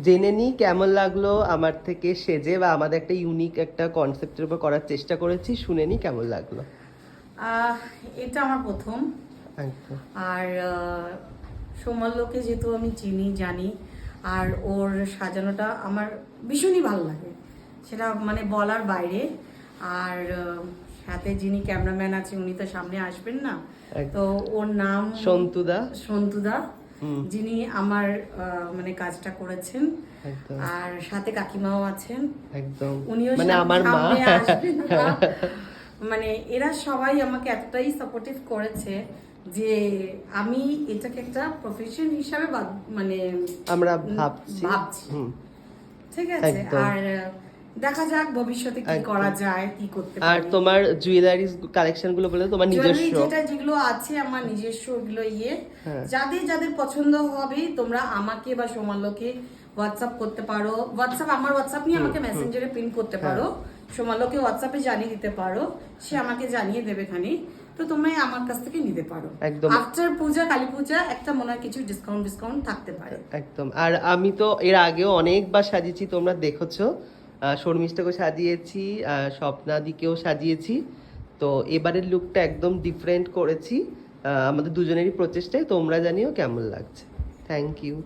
জেনে নিই কেমন লাগলো আমার থেকে সেজে, বা আমাদের একটা ইউনিক একটা কনসেপ্টের উপর করার চেষ্টা করেছি, শুনে নিই কেমন লাগলো। আহ, এটা আমার প্রথম। একদম। আর সৌমাল্যকে যেহেতু আমি চিনি জানি, আর ওর সাজানোটা আমার ভীষণই ভালো লাগে, সেটা মানে বলার বাইরে। আর সাথে যিনি ক্যামেরাম্যান আছে উনি তো সামনে আসবেন না, তো ওর নাম সন্তুদা। সন্তুদা, যিনি আমার মানে কাজটা করেছেন। একদম আর সাথে কাকিমাও আছেন, একদম, উনিও মানে আমার মা। সামনে আসবেন না। মানে এরা সবাই আমাকে এতটাই সাপোর্টিভ করেছে যে আমি এটাকে একটা প্রফেশন হিসাবে মানে আমরা ভাবছি। ঠিক আছে। একদম। আর দেখা যাক ভবিষ্যতে কি একদম। করা যায়, কি করতে আর পারি। তোমার জুয়েলারি কালেকশন গুলো বলে তোমার জুয়েলারি নিজস্ব? যেগুলো আছে আমার নিজস্ব, ওগুলো হ্যাঁ। যাদের যাদের পছন্দ হবে তোমরা আমাকে বা সোমালোকে হোয়াটসঅ্যাপ করতে পারো। আমার হোয়াটসঅ্যাপ নিয়ে আমাকে মেসেঞ্জারে পিন করতে পারো, সোমালোকে হোয়াটসঅ্যাপে জানিয়ে দিতে পারো, সে আমাকে জানিয়ে দেবে খানি। তো তোমরা আমার কাছ থেকে নিতে পারো। একদম। আফটার পূজা, কালী পূজা একটা মনে হয় কিছু ডিসকাউন্ট থাকতে পারে। একদম। আর আমি তো এর আগেও অনেকবার সাজিয়েছি, তোমরা দেখেছো। শর্মিষ্ঠাকে সাজিয়েছি, স্বপ্নাদিকেও সাজিয়েছি। তো এবারের লুকটা একদম ডিফারেন্ট করেছি, আমাদের দুজনেরই প্রচেষ্টায়। তোমরা জানিও কেমন লাগছে। Thank you.